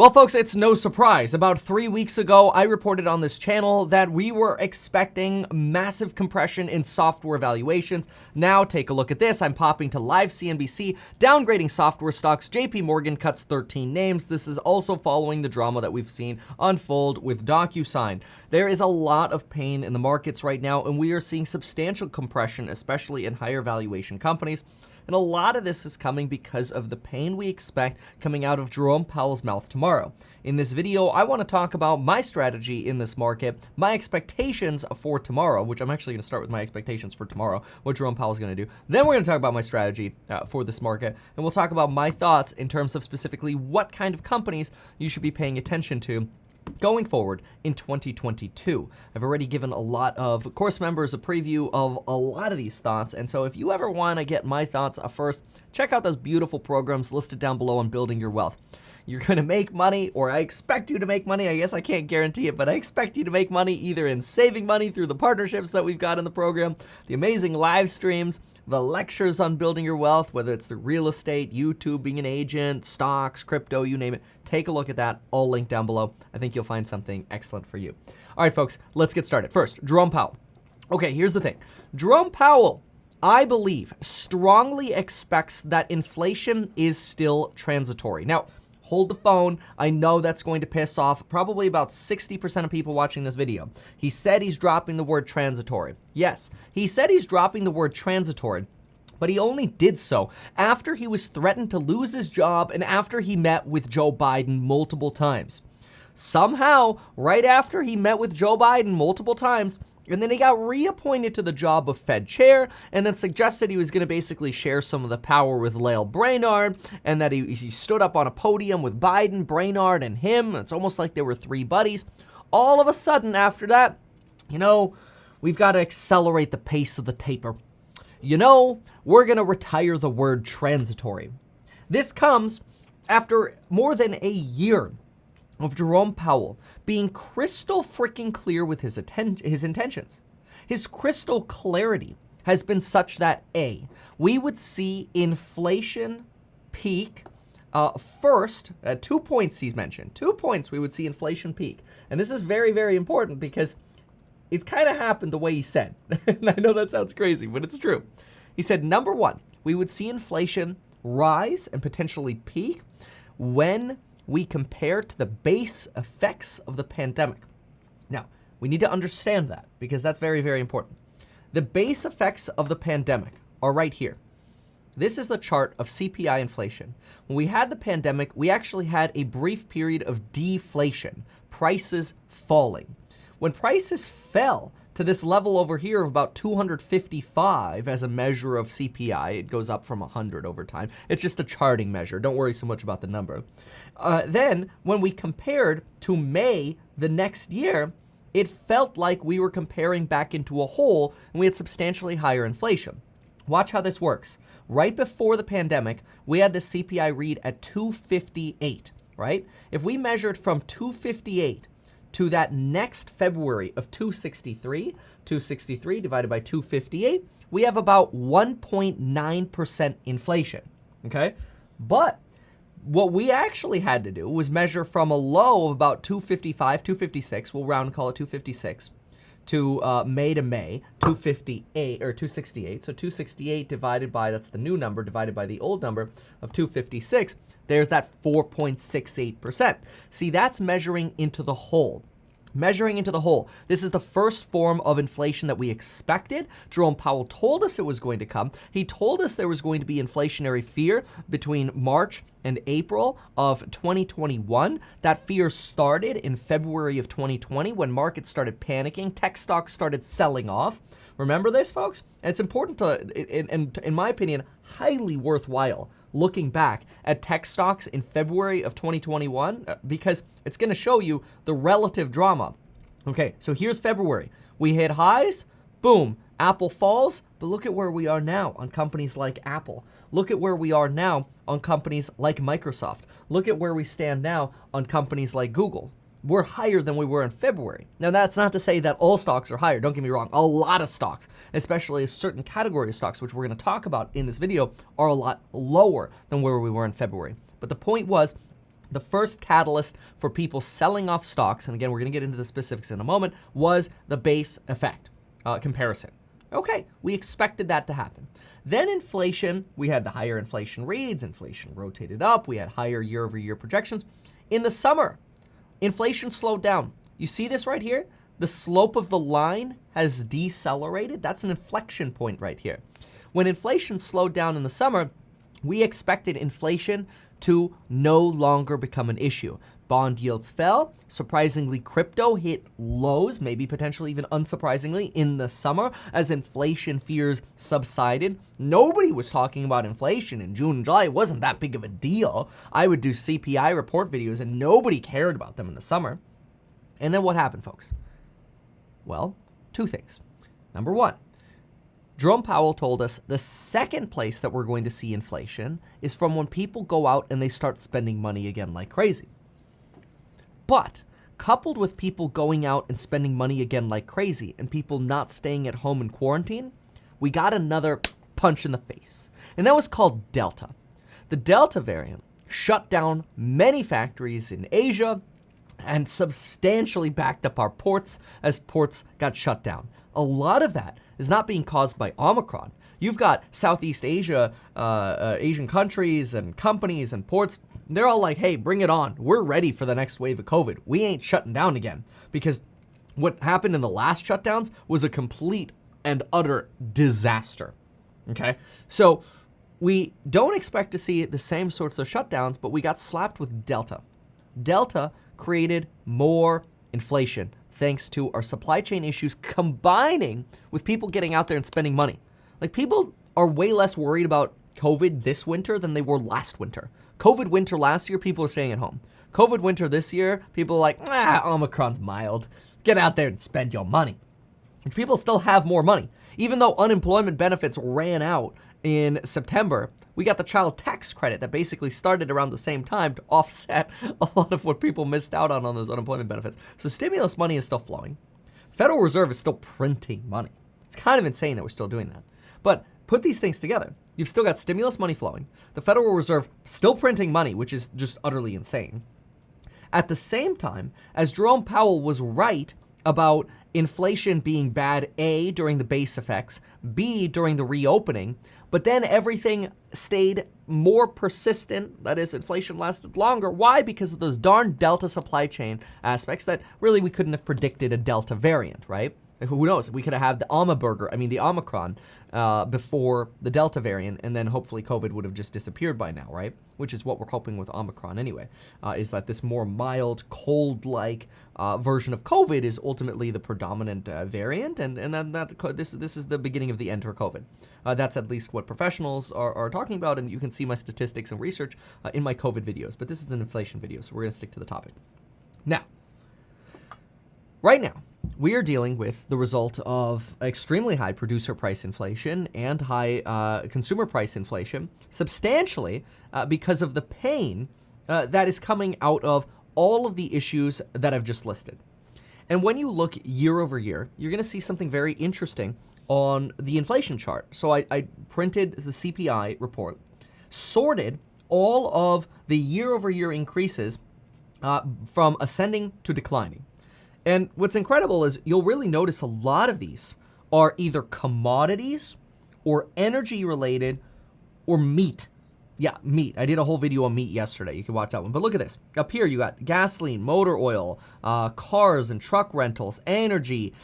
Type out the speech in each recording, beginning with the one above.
Well, folks, it's no surprise. About 3 weeks ago, I reported on this channel that we were expecting massive compression in software valuations. Now, take a look at this. I'm popping to live CNBC, downgrading software stocks. JP Morgan cuts 13 names. This is also following the drama that we've seen unfold with DocuSign. There is a lot of pain in the markets right now, and we are seeing substantial compression, especially in higher valuation companies. And a lot of this is coming because of the pain we expect coming out of Jerome Powell's mouth tomorrow. In this video, I want to talk about my strategy in this market, my expectations for tomorrow, which I'm actually going to start with my expectations for tomorrow, what Jerome Powell's going to do. Then we're going to talk about my strategy for this market, and we'll talk about my thoughts in terms of specifically what kind of companies you should be paying attention to going forward in 2022. I've already given a lot of course members a preview of a lot of these thoughts, and so if you ever want to get my thoughts first, check out those beautiful programs listed down below on building your wealth. You're going to make money, or I expect you to make money. I guess I can't guarantee it, but I expect you to make money either in saving money through the partnerships that we've got in the program, the amazing live streams, the lectures on building your wealth, whether it's the real estate, YouTube, being an agent, stocks, crypto, you name it. Take a look at that, all linked down below. I think you'll find something excellent for you. All right, folks, let's get started. First, Jerome Powell. Okay, here's the thing. Jerome Powell, I believe, strongly expects that inflation is still transitory. Now, hold the phone. I know that's going to piss off probably about 60% of people watching this video. He said he's dropping the word transitory. Yes, he said he's dropping the word transitory, but he only did so after he was threatened to lose his job and after he met with Joe Biden multiple times. Somehow, right after he met with Joe Biden multiple times, and then he got reappointed to the job of Fed chair, and then suggested he was going to basically share some of the power with Lael Brainard, and that he stood up on a podium with Biden, Brainard, and him. It's almost like they were three buddies. All of a sudden, after that, we've got to accelerate the pace of the taper. We're going to retire the word transitory. This comes after more than a year of Jerome Powell being crystal freaking clear with his intentions. His crystal clarity has been such that we would see inflation peak first, 2 points he's mentioned. 2 points we would see inflation peak. And this is very, very important because it kind of happened the way he said. And I know that sounds crazy, but it's true. He said, number one, we would see inflation rise and potentially peak when we compare to the base effects of the pandemic. Now, we need to understand that because that's very, very important. The base effects of the pandemic are right here. This is the chart of CPI inflation. When we had the pandemic, we actually had a brief period of deflation, prices falling. When prices fell to this level over here of about 255 as a measure of CPI, it goes up from 100 over time. It's just a charting measure. Don't worry so much about the number. Then when we compared to May the next year, it felt like we were comparing back into a hole and we had substantially higher inflation. Watch how this works. Right before the pandemic, we had the CPI read at 258, right? If we measured from 258 to that next February of 263 divided by 258, we have about 1.9% inflation, okay? But what we actually had to do was measure from a low of about 255, 256, we'll round and call it 256, to May to May, 258 or 268. So 268 divided by, that's the new number, divided by the old number of 256, there's that 4.68%. See, that's measuring into the hole. Measuring into the hole. This is the first form of inflation that we expected. Jerome Powell told us it was going to come. He told us there was going to be inflationary fear between March and April of 2021. That fear started in February of 2020 when markets started panicking. Tech stocks started selling off. Remember this, folks? And it's important to, in my opinion, highly worthwhile looking back at tech stocks in February of 2021 because it's going to show you the relative drama. Okay, so here's February. We hit highs, boom, Apple falls, but look at where we are now on companies like Apple. Look at where we are now on companies like Microsoft. Look at where we stand now on companies like Google. We're higher than we were in February. Now, that's not to say that all stocks are higher. Don't get me wrong. A lot of stocks, especially a certain category of stocks, which we're going to talk about in this video, are a lot lower than where we were in February. But the point was, The first catalyst for people selling off stocks, and again, we're going to get into the specifics in a moment, was the base effect comparison. Okay, we expected that to happen. Then inflation, we had the higher inflation reads, inflation rotated up, we had higher year-over-year projections. In the summer, inflation slowed down. You see this right here? The slope of the line has decelerated. That's an inflection point right here. When inflation slowed down in the summer, we expected inflation to no longer become an issue. Bond yields fell. Surprisingly, crypto hit lows, maybe potentially even unsurprisingly, in the summer as inflation fears subsided. Nobody was talking about inflation in June and July. It wasn't that big of a deal. I would do CPI report videos and nobody cared about them in the summer. And then what happened, folks? Well, two things. Number one, Jerome Powell told us the second place that we're going to see inflation is from when people go out and they start spending money again like crazy. But coupled with people going out and spending money again like crazy and people not staying at home in quarantine, we got another punch in the face. And that was called Delta. The Delta variant shut down many factories in Asia and substantially backed up our ports as ports got shut down. A lot of that is not being caused by Omicron. You've got Southeast Asia, Asian countries and companies and ports. They're all like, hey, bring it on. We're ready for the next wave of COVID. We ain't shutting down again. Because what happened in the last shutdowns was a complete and utter disaster. Okay? So we don't expect to see the same sorts of shutdowns, but we got slapped with Delta. Delta created more inflation thanks to our supply chain issues combining with people getting out there and spending money. Like, people are way less worried about COVID this winter than they were last winter. COVID winter last year, people are staying at home. COVID winter this year, people are like, Omicron's mild. Get out there and spend your money. And people still have more money. Even though unemployment benefits ran out in September, we got the child tax credit that basically started around the same time to offset a lot of what people missed out on those unemployment benefits. So stimulus money is still flowing. Federal Reserve is still printing money. It's kind of insane that we're still doing that. But put these things together. You've still got stimulus money flowing. The Federal Reserve still printing money, which is just utterly insane. At the same time, as Jerome Powell was right about inflation being bad, A, during the base effects, B, during the reopening, but then everything stayed more persistent. That is, inflation lasted longer. Why? Because of those darn Delta supply chain aspects that really we couldn't have predicted a Delta variant, right? Who knows? We could have had the Omicron before the Delta variant, and then hopefully COVID would have just disappeared by now, right? Which is what we're hoping with Omicron anyway, is that this more mild, cold-like version of COVID is ultimately the predominant variant, and then this is the beginning of the end for COVID. That's at least what professionals are talking about, and you can see my statistics and research in my COVID videos. But this is an inflation video, so we're going to stick to the topic. Now, right now, we are dealing with the result of extremely high producer price inflation and high consumer price inflation, substantially because of the pain that is coming out of all of the issues that I've just listed. And when you look year over year, you're going to see something very interesting on the inflation chart. So I printed the CPI report, sorted all of the year over year increases from ascending to declining. And what's incredible is you'll really notice a lot of these are either commodities or energy related or meat. Yeah, meat. I did a whole video on meat yesterday. You can watch that one. But look at this. Up here, you got gasoline, motor oil, cars and truck rentals, energy,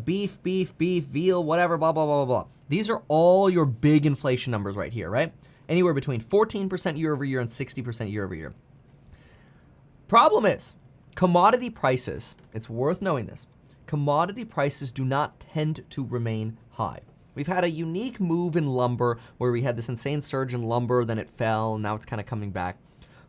beef, veal, whatever, blah, blah, blah, blah, blah. These are all your big inflation numbers right here, right? Anywhere between 14% year over year and 60% year over year. Problem is, commodity prices, it's worth knowing this, commodity prices do not tend to remain high. We've had a unique move in lumber where we had this insane surge in lumber, then it fell, and now it's kind of coming back.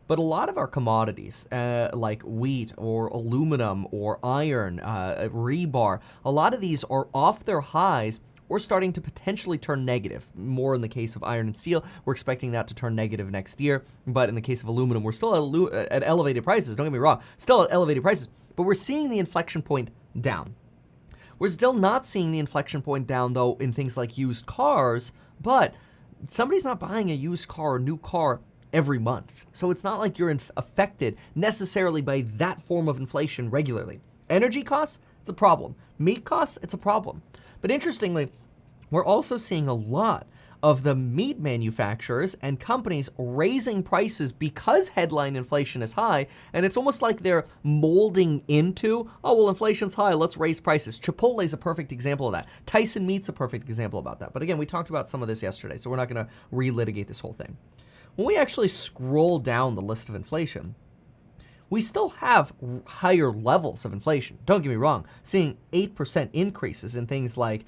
But a lot of our commodities, like wheat or aluminum or iron, rebar, a lot of these are off their highs or starting to potentially turn negative. More in the case of iron and steel, we're expecting that to turn negative next year. But in the case of aluminum, we're still at elevated prices. Don't get me wrong, still at elevated prices. But we're seeing the inflection point down. We're still not seeing the inflection point down, though, in things like used cars. But somebody's not buying a used car or new car every month. So it's not like you're affected necessarily by that form of inflation regularly. Energy costs, it's a problem. Meat costs, it's a problem. But interestingly, we're also seeing a lot of the meat manufacturers and companies raising prices because headline inflation is high, and it's almost like they're molding into, oh, well, inflation's high, let's raise prices. Chipotle is a perfect example of that. Tyson Meat's a perfect example about that. But again, we talked about some of this yesterday, so we're not going to relitigate this whole thing. When we actually scroll down the list of inflation, we still have higher levels of inflation. Don't get me wrong. Seeing 8% increases in things like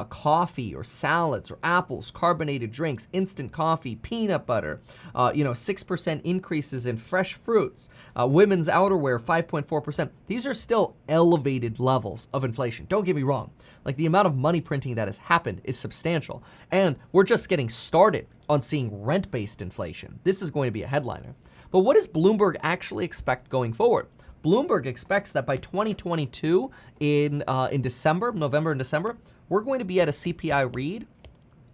coffee or salads or apples, carbonated drinks, instant coffee, peanut butter, 6% increases in fresh fruits, women's outerwear, 5.4%. These are still elevated levels of inflation. Don't get me wrong. Like, the amount of money printing that has happened is substantial. And we're just getting started on seeing rent-based inflation. This is going to be a headliner. But what does Bloomberg actually expect going forward? Bloomberg expects that by 2022, in December, November and December, we're going to be at a CPI read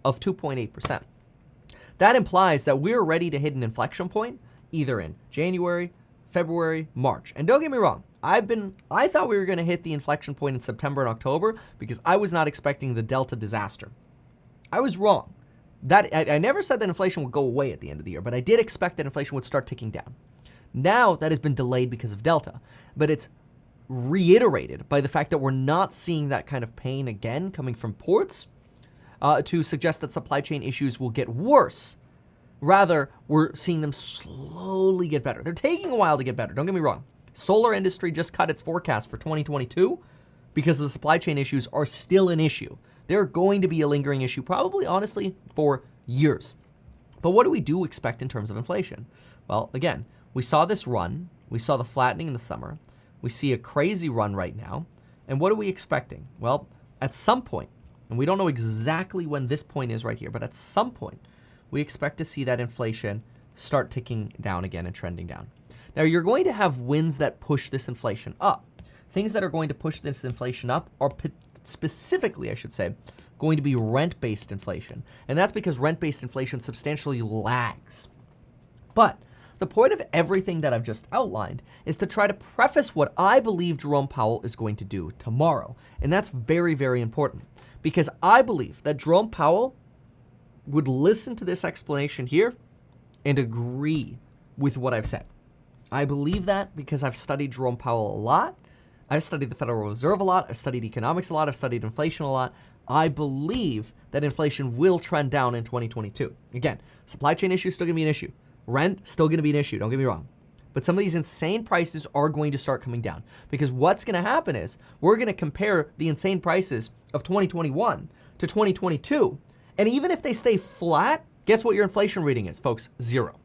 of 2.8%. That implies that we're ready to hit an inflection point either in January, February, March. And don't get me wrong, I thought we were going to hit the inflection point in September and October because I was not expecting the Delta disaster. I was wrong. I never said that inflation would go away at the end of the year, but I did expect that inflation would start ticking down. Now that has been delayed because of Delta, but it's reiterated by the fact that we're not seeing that kind of pain again coming from ports to suggest that supply chain issues will get worse. Rather, we're seeing them slowly get better. They're taking a while to get better, don't get me wrong. Solar industry just cut its forecast for 2022 because the supply chain issues are still an issue. They're going to be a lingering issue, probably, honestly, for years. But what do we do expect in terms of inflation? Well, again, we saw this run. We saw the flattening in the summer. We see a crazy run right now. And what are we expecting? Well, at some point, and we don't know exactly when this point is right here, but at some point, we expect to see that inflation start ticking down again and trending down. Now, you're going to have winds that push this inflation up. Things that are going to push this inflation up are specifically, I should say, going to be rent-based inflation. And that's because rent-based inflation substantially lags. But the point of everything that I've just outlined is to try to preface what I believe Jerome Powell is going to do tomorrow. And that's very, very important because I believe that Jerome Powell would listen to this explanation here and agree with what I've said. I believe that because I've studied Jerome Powell a lot. I've studied the Federal Reserve a lot. I've studied economics a lot. I've studied inflation a lot. I believe that inflation will trend down in 2022. Again, supply chain issue is still going to be an issue. Rent, still going to be an issue. Don't get me wrong. But some of these insane prices are going to start coming down because what's going to happen is we're going to compare the insane prices of 2021 to 2022. And even if they stay flat, guess what your inflation reading is, folks? 0.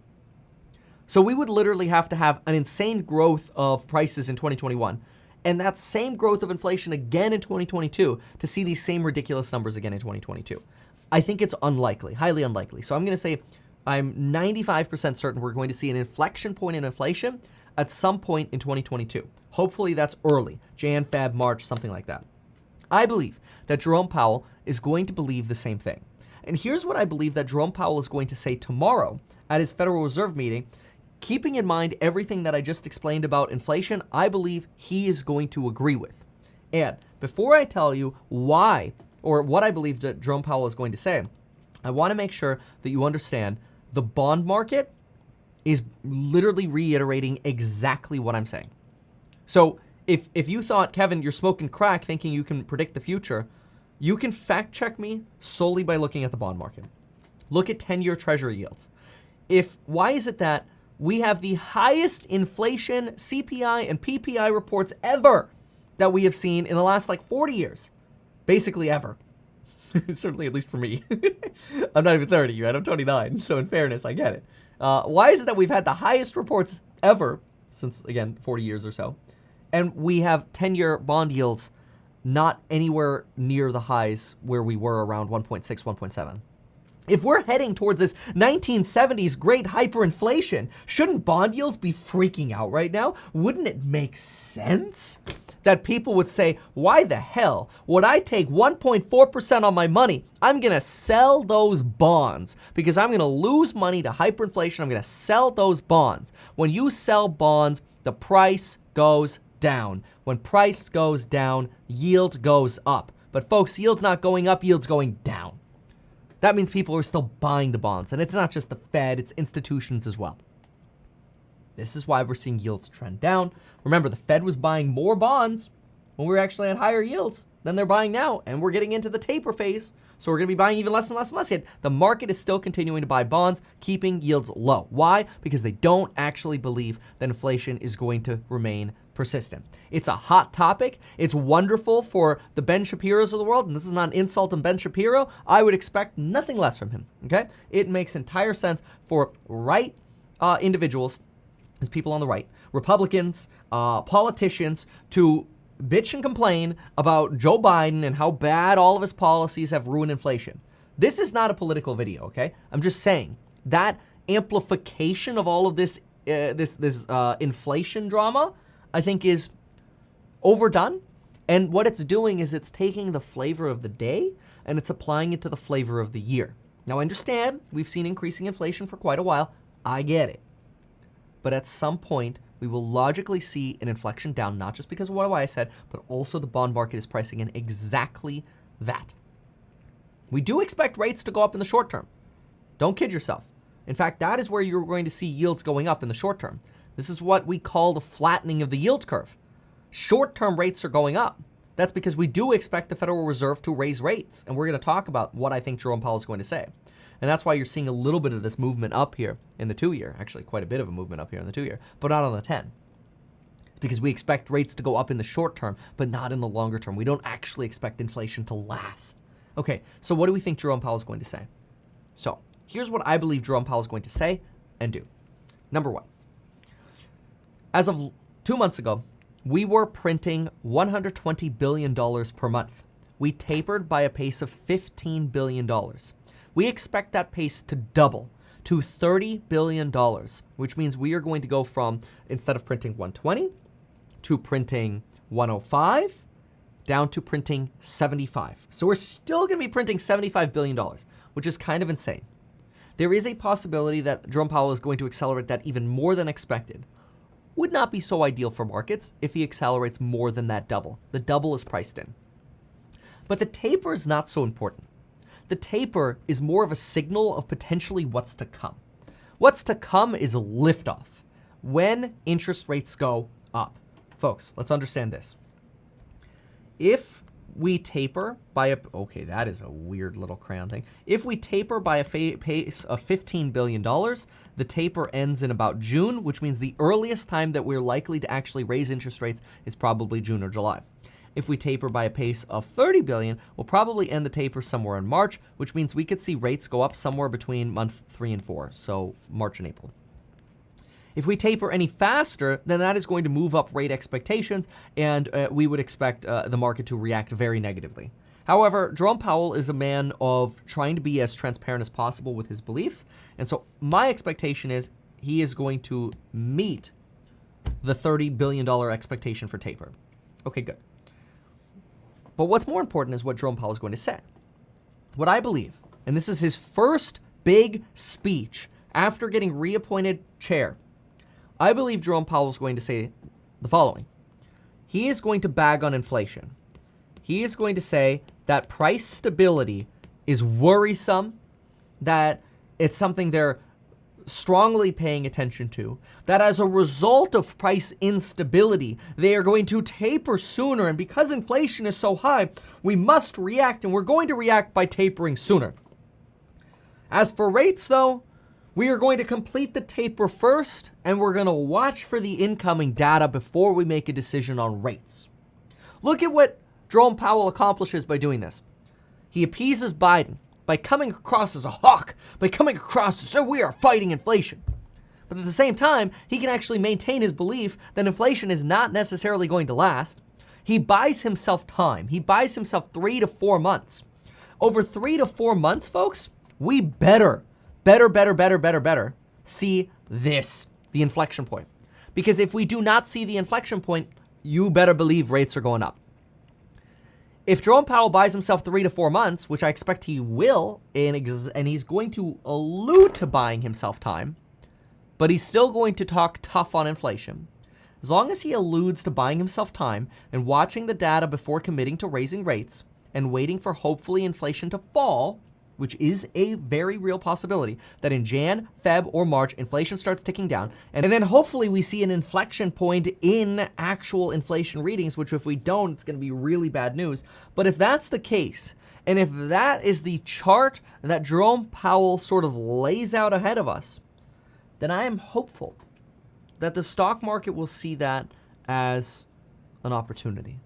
So we would literally have to have an insane growth of prices in 2021 and that same growth of inflation again in 2022 to see these same ridiculous numbers again in 2022. I think it's unlikely, highly unlikely. So I'm going to say I'm 95% certain we're going to see an inflection point in inflation at some point in 2022. Hopefully that's early, Jan, Feb, March, something like that. I believe that Jerome Powell is going to believe the same thing. And here's what I believe that Jerome Powell is going to say tomorrow at his Federal Reserve meeting. Keeping in mind everything that I just explained about inflation, I believe he is going to agree with. And before I tell you why or what I believe that Jerome Powell is going to say, I want to make sure that you understand the bond market is literally reiterating exactly what I'm saying. So if you thought, Kevin, you're smoking crack thinking you can predict the future, you can fact check me solely by looking at the bond market. Look at 10-year treasury yields. Why is it that we have the highest inflation, CPI, and PPI reports ever that we have seen in the last 40 years? Basically ever. Certainly, at least for me. I'm not even 30 yet. I'm 29. So in fairness, I get it. Why is it that we've had the highest reports ever since, again, 40 years or so, and we have 10-year bond yields not anywhere near the highs where we were around 1.6, 1.7? If we're heading towards this 1970s great hyperinflation, shouldn't bond yields be freaking out right now? Wouldn't it make sense that people would say, why the hell would I take 1.4% on my money? I'm gonna sell those bonds because I'm gonna lose money to hyperinflation. I'm gonna sell those bonds. When you sell bonds, the price goes down. When price goes down, yield goes up. But folks, yield's not going up, yield's going down. That means people are still buying the bonds. And it's not just the Fed, it's institutions as well. This is why we're seeing yields trend down. Remember, the Fed was buying more bonds when we were actually at higher yields than they're buying now. And we're getting into the taper phase. So we're going to be buying even less and less and less. Yet the market is still continuing to buy bonds, keeping yields low. Why? Because they don't actually believe that inflation is going to remain persistent. It's a hot topic. It's wonderful for the Ben Shapiro's of the world. And this is not an insult on Ben Shapiro. I would expect nothing less from him. Okay? It makes entire sense for right individuals, as people on the right, Republicans, politicians, to bitch and complain about Joe Biden and how bad all of his policies have ruined inflation. This is not a political video, okay? I'm just saying that amplification of all of this inflation drama, I think, is overdone. And what it's doing is it's taking the flavor of the day and it's applying it to the flavor of the year. Now, I understand we've seen increasing inflation for quite a while. I get it. But at some point, we will logically see an inflection down, not just because of what I said, but also the bond market is pricing in exactly that. We do expect rates to go up in the short term. Don't kid yourself. In fact, that is where you're going to see yields going up in the short term. This is what we call the flattening of the yield curve. Short-term rates are going up. That's because we do expect the Federal Reserve to raise rates. And we're going to talk about what I think Jerome Powell is going to say. And that's why you're seeing a little bit of this movement up here in the 2-year. Actually, quite a bit of a movement up here in the 2-year, but not on the 10. It's because we expect rates to go up in the short term, but not in the longer term. We don't actually expect inflation to last. Okay, so what do we think Jerome Powell is going to say? So here's what I believe Jerome Powell is going to say and do. Number one, as of 2 months ago, we were printing $120 billion per month. We tapered by a pace of $15 billion. We expect that pace to double to $30 billion, which means we are going to go from, instead of printing 120 to printing 105 down to printing 75. So we're still going to be printing $75 billion, which is kind of insane. There is a possibility that Jerome Powell is going to accelerate that even more than expected. Would not be so ideal for markets if he accelerates more than that double. The double is priced in. But the taper is not so important. The taper is more of a signal of potentially what's to come. What's to come is a liftoff when interest rates go up. Folks, let's understand this. If we taper by a, okay, that is a weird little crayon thing. If we taper by a pace of $15 billion, the taper ends in about June, which means the earliest time that we're likely to actually raise interest rates is probably June or July. If we taper by a pace of $30 billion, we'll probably end the taper somewhere in March, which means we could see rates go up somewhere between month 3 and 4, so March and April. If we taper any faster, then that is going to move up rate expectations, and we would expect the market to react very negatively. However, Jerome Powell is a man of trying to be as transparent as possible with his beliefs, and so my expectation is he is going to meet the $30 billion expectation for taper. Okay, good. But what's more important is what Jerome Powell is going to say. What I believe, and this is his first big speech after getting reappointed chair, I believe Jerome Powell is going to say the following. He is going to bag on inflation. He is going to say that price stability is worrisome, that it's something they're strongly paying attention to, that as a result of price instability, they are going to taper sooner, and because inflation is so high, we must react, and we're going to react by tapering sooner. As for rates, though, we are going to complete the taper first, and we're going to watch for the incoming data before we make a decision on rates. Look at what Jerome Powell accomplishes by doing this. He appeases Biden by coming across as a hawk, by coming across as, so we are fighting inflation. But at the same time, he can actually maintain his belief that inflation is not necessarily going to last. He buys himself time. He buys himself 3 to 4 months. Over 3 to 4 months, folks, we better see this, the inflection point. Because if we do not see the inflection point, you better believe rates are going up. If Jerome Powell buys himself 3 to 4 months, which I expect he will, and he's going to allude to buying himself time, but he's still going to talk tough on inflation. As long as he alludes to buying himself time and watching the data before committing to raising rates and waiting for hopefully inflation to fall, which is a very real possibility, that in Jan, Feb, or March, inflation starts ticking down. And then hopefully we see an inflection point in actual inflation readings, which if we don't, it's going to be really bad news. But if that's the case, and if that is the chart that Jerome Powell sort of lays out ahead of us, then I am hopeful that the stock market will see that as an opportunity.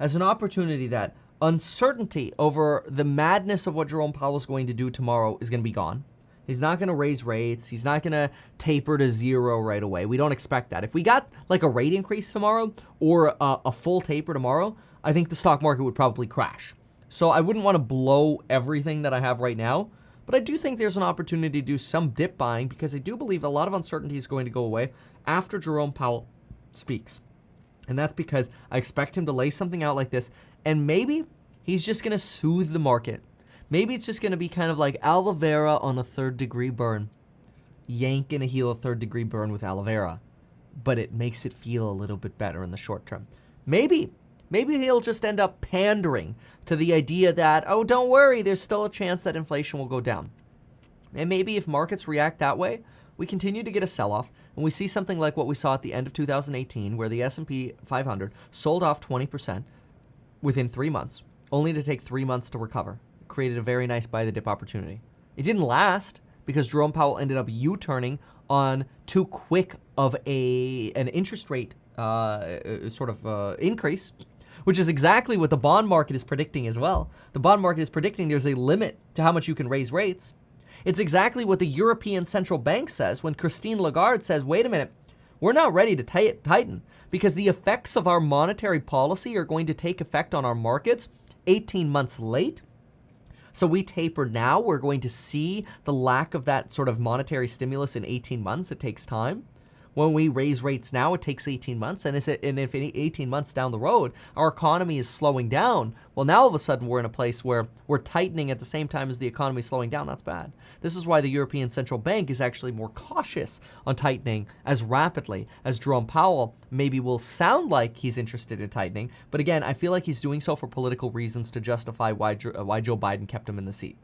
As an opportunity that uncertainty over the madness of what Jerome Powell is going to do tomorrow is going to be gone. He's not going to raise rates. He's not going to taper to zero right away. We don't expect that. If we got like a rate increase tomorrow or a full taper tomorrow, I think the stock market would probably crash. So I wouldn't want to blow everything that I have right now, but I do think there's an opportunity to do some dip buying because I do believe a lot of uncertainty is going to go away after Jerome Powell speaks. And that's because I expect him to lay something out like this, and maybe he's just going to soothe the market. Maybe it's just going to be kind of like aloe vera on a 3rd degree burn. Yank and a heel a 3rd degree burn with aloe vera, but it makes it feel a little bit better in the short term. Maybe he'll just end up pandering to the idea that, oh, don't worry, there's still a chance that inflation will go down. And maybe if markets react that way, we continue to get a sell-off, and we see something like what we saw at the end of 2018, where the S&P 500 sold off 20% within 3 months, only to take 3 months to recover. It created a very nice buy the dip opportunity. It didn't last because Jerome Powell ended up U-turning on too quick of an interest rate increase, which is exactly what the bond market is predicting as well. The bond market is predicting there's a limit to how much you can raise rates. It's exactly what the European Central Bank says when Christine Lagarde says, wait a minute, we're not ready to tighten because the effects of our monetary policy are going to take effect on our markets 18 months late. So we taper now. We're going to see the lack of that sort of monetary stimulus in 18 months. It takes time. When we raise rates now, it takes 18 months. And if 18 months down the road, our economy is slowing down, well, now all of a sudden we're in a place where we're tightening at the same time as the economy is slowing down. That's bad. This is why the European Central Bank is actually more cautious on tightening as rapidly as Jerome Powell maybe will sound like he's interested in tightening. But again, I feel like he's doing so for political reasons to justify why Joe Biden kept him in the seat.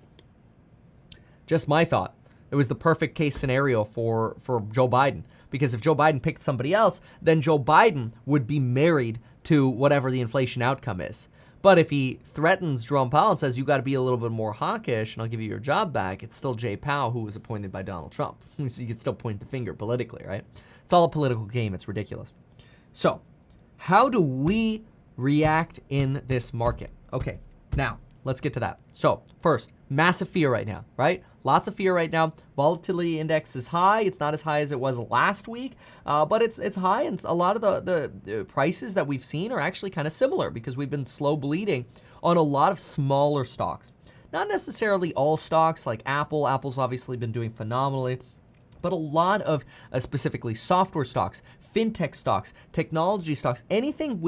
Just my thought. It was the perfect case scenario for Joe Biden. Because if Joe Biden picked somebody else, then Joe Biden would be married to whatever the inflation outcome is. But if he threatens Jerome Powell and says, you got to be a little bit more hawkish and I'll give you your job back, it's still Jay Powell who was appointed by Donald Trump. So you can still point the finger politically, right? It's all a political game. It's ridiculous. So how do we react in this market? Okay, now let's get to that. So first, massive fear right now, right? Lots of fear right now. Volatility index is high. It's not as high as it was last week, but it's high. And a lot of the prices that we've seen are actually kind of similar because we've been slow bleeding on a lot of smaller stocks. Not necessarily all stocks like Apple. Apple's obviously been doing phenomenally. But a lot of specifically software stocks, fintech stocks, technology stocks, anything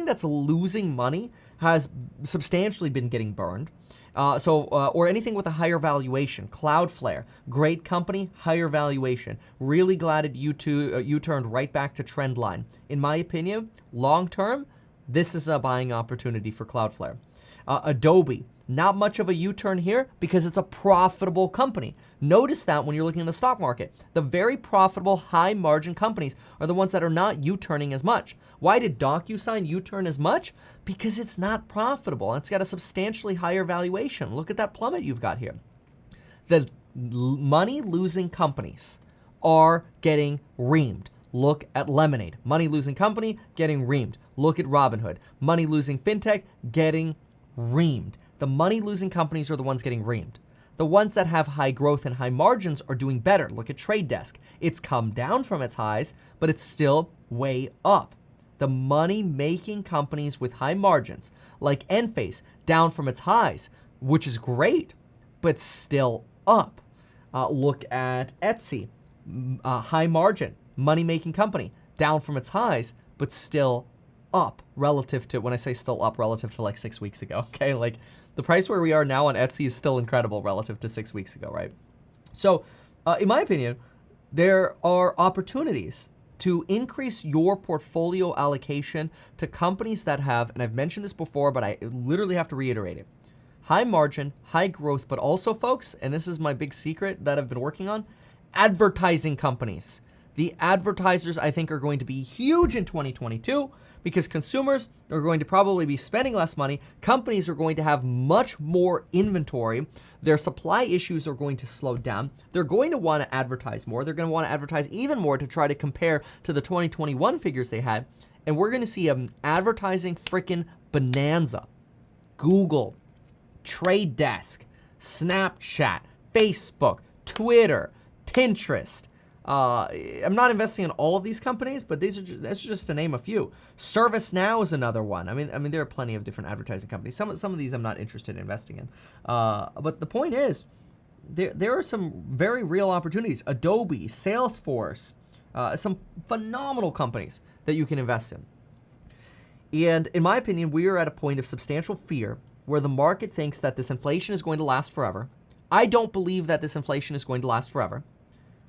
that's losing money has substantially been getting burned. Or anything with a higher valuation. Cloudflare, great company, higher valuation. Really glad it U-turned right back to trend line. In my opinion, long term, this is a buying opportunity for Cloudflare. Adobe, not much of a U-turn here because it's a profitable company. Notice that when you're looking in the stock market. The very profitable, high-margin companies are the ones that are not U-turning as much. Why did DocuSign U-turn as much? Because it's not profitable. And it's got a substantially higher valuation. Look at that plummet you've got here. The money-losing companies are getting reamed. Look at Lemonade. Money-losing company getting reamed. Look at Robinhood. Money-losing fintech getting reamed. The money-losing companies are the ones getting reamed. The ones that have high growth and high margins are doing better. Look at Trade Desk. It's come down from its highs, but it's still way up. The money-making companies with high margins, like Enphase, down from its highs, which is great, but still up. Look at Etsy, high margin, money-making company, down from its highs, but still up relative to, when I say still up, relative to like 6 weeks ago, okay? Like the price where we are now on Etsy is still incredible relative to 6 weeks ago, right? So in my opinion, there are opportunities to increase your portfolio allocation to companies that have, and I've mentioned this before, but I literally have to reiterate it, high margin, high growth, but also, folks, and this is my big secret that I've been working on, advertising companies. The advertisers, I think, are going to be huge in 2022 because consumers are going to probably be spending less money. Companies are going to have much more inventory. Their supply issues are going to slow down. They're going to want to advertise more. They're going to want to advertise even more to try to compare to the 2021 figures they had. And we're going to see an advertising freaking bonanza. Google, Trade Desk, Snapchat, Facebook, Twitter, Pinterest. I'm not investing in all of these companies, but that's just to name a few. ServiceNow is another one. I mean, there are plenty of different advertising companies. Some of these I'm not interested in investing in. But the point is, there are some very real opportunities. Adobe, Salesforce, some phenomenal companies that you can invest in. And in my opinion, we are at a point of substantial fear where the market thinks that this inflation is going to last forever. I don't believe that this inflation is going to last forever.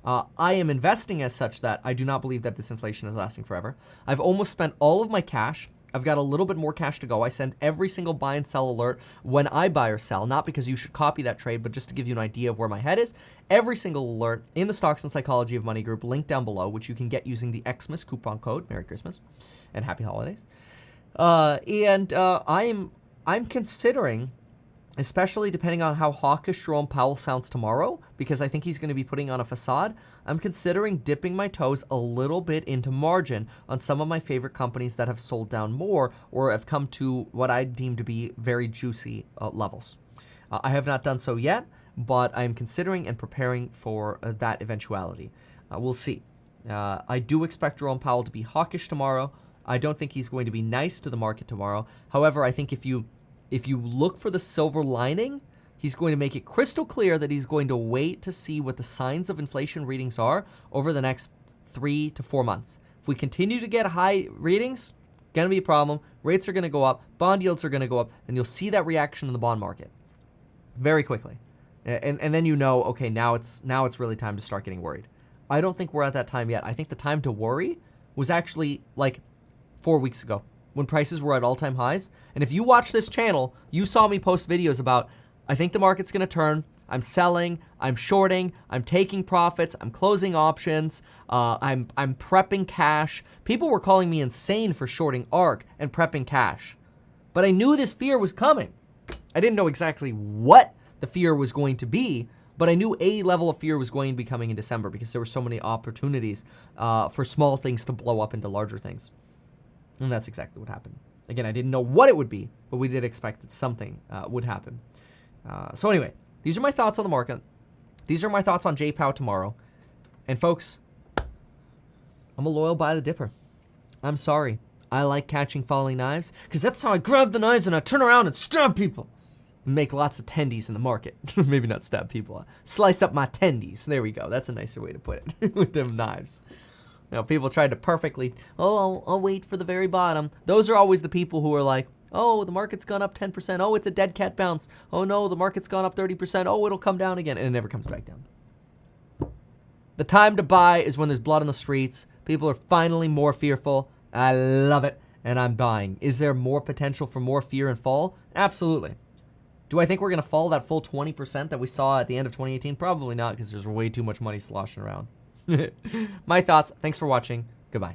I am investing as such that I do not believe that this inflation is lasting forever. I've almost spent all of my cash. I've got a little bit more cash to go. I send every single buy and sell alert when I buy or sell, not because you should copy that trade, but just to give you an idea of where my head is. Every single alert in the Stocks and Psychology of Money group, link down below, which you can get using the Xmas coupon code. Merry Christmas and Happy Holidays. I'm considering, especially depending on how hawkish Jerome Powell sounds tomorrow, because I think he's going to be putting on a facade, I'm considering dipping my toes a little bit into margin on some of my favorite companies that have sold down more or have come to what I deem to be very juicy levels. I have not done so yet, but I'm considering and preparing for that eventuality. We'll see. I do expect Jerome Powell to be hawkish tomorrow. I don't think he's going to be nice to the market tomorrow. However, I think if you look for the silver lining, he's going to make it crystal clear that he's going to wait to see what the signs of inflation readings are over the next 3 to 4 months. If we continue to get high readings, going to be a problem. Rates are going to go up, bond yields are going to go up, and you'll see that reaction in the bond market very quickly. And then you know, okay, now it's really time to start getting worried. I don't think we're at that time yet. I think the time to worry was actually like 4 weeks ago, when prices were at all-time highs. And if you watch this channel, you saw me post videos about, I think the market's going to turn, I'm selling, I'm shorting, I'm taking profits, I'm closing options, I'm prepping cash. People were calling me insane for shorting ARK and prepping cash. But I knew this fear was coming. I didn't know exactly what the fear was going to be, but I knew a level of fear was going to be coming in December because there were so many opportunities for small things to blow up into larger things. And that's exactly what happened. Again, I didn't know what it would be, but we did expect that something would happen. So anyway, these are my thoughts on the market. These are my thoughts on JPOW tomorrow. And folks, I'm a loyal buy the dipper. I'm sorry. I like catching falling knives because that's how I grab the knives and I turn around and stab people. And make lots of tendies in the market. Maybe not stab people. Slice up my tendies. There we go. That's a nicer way to put it with them knives. You know, people tried to perfectly, I'll wait for the very bottom. Those are always the people who are like, oh, the market's gone up 10%. Oh, it's a dead cat bounce. Oh, no, the market's gone up 30%. Oh, it'll come down again. And it never comes back down. The time to buy is when there's blood on the streets. People are finally more fearful. I love it. And I'm buying. Is there more potential for more fear and fall? Absolutely. Do I think we're going to fall that full 20% that we saw at the end of 2018? Probably not, because there's way too much money sloshing around. My thoughts. Thanks for watching. Goodbye.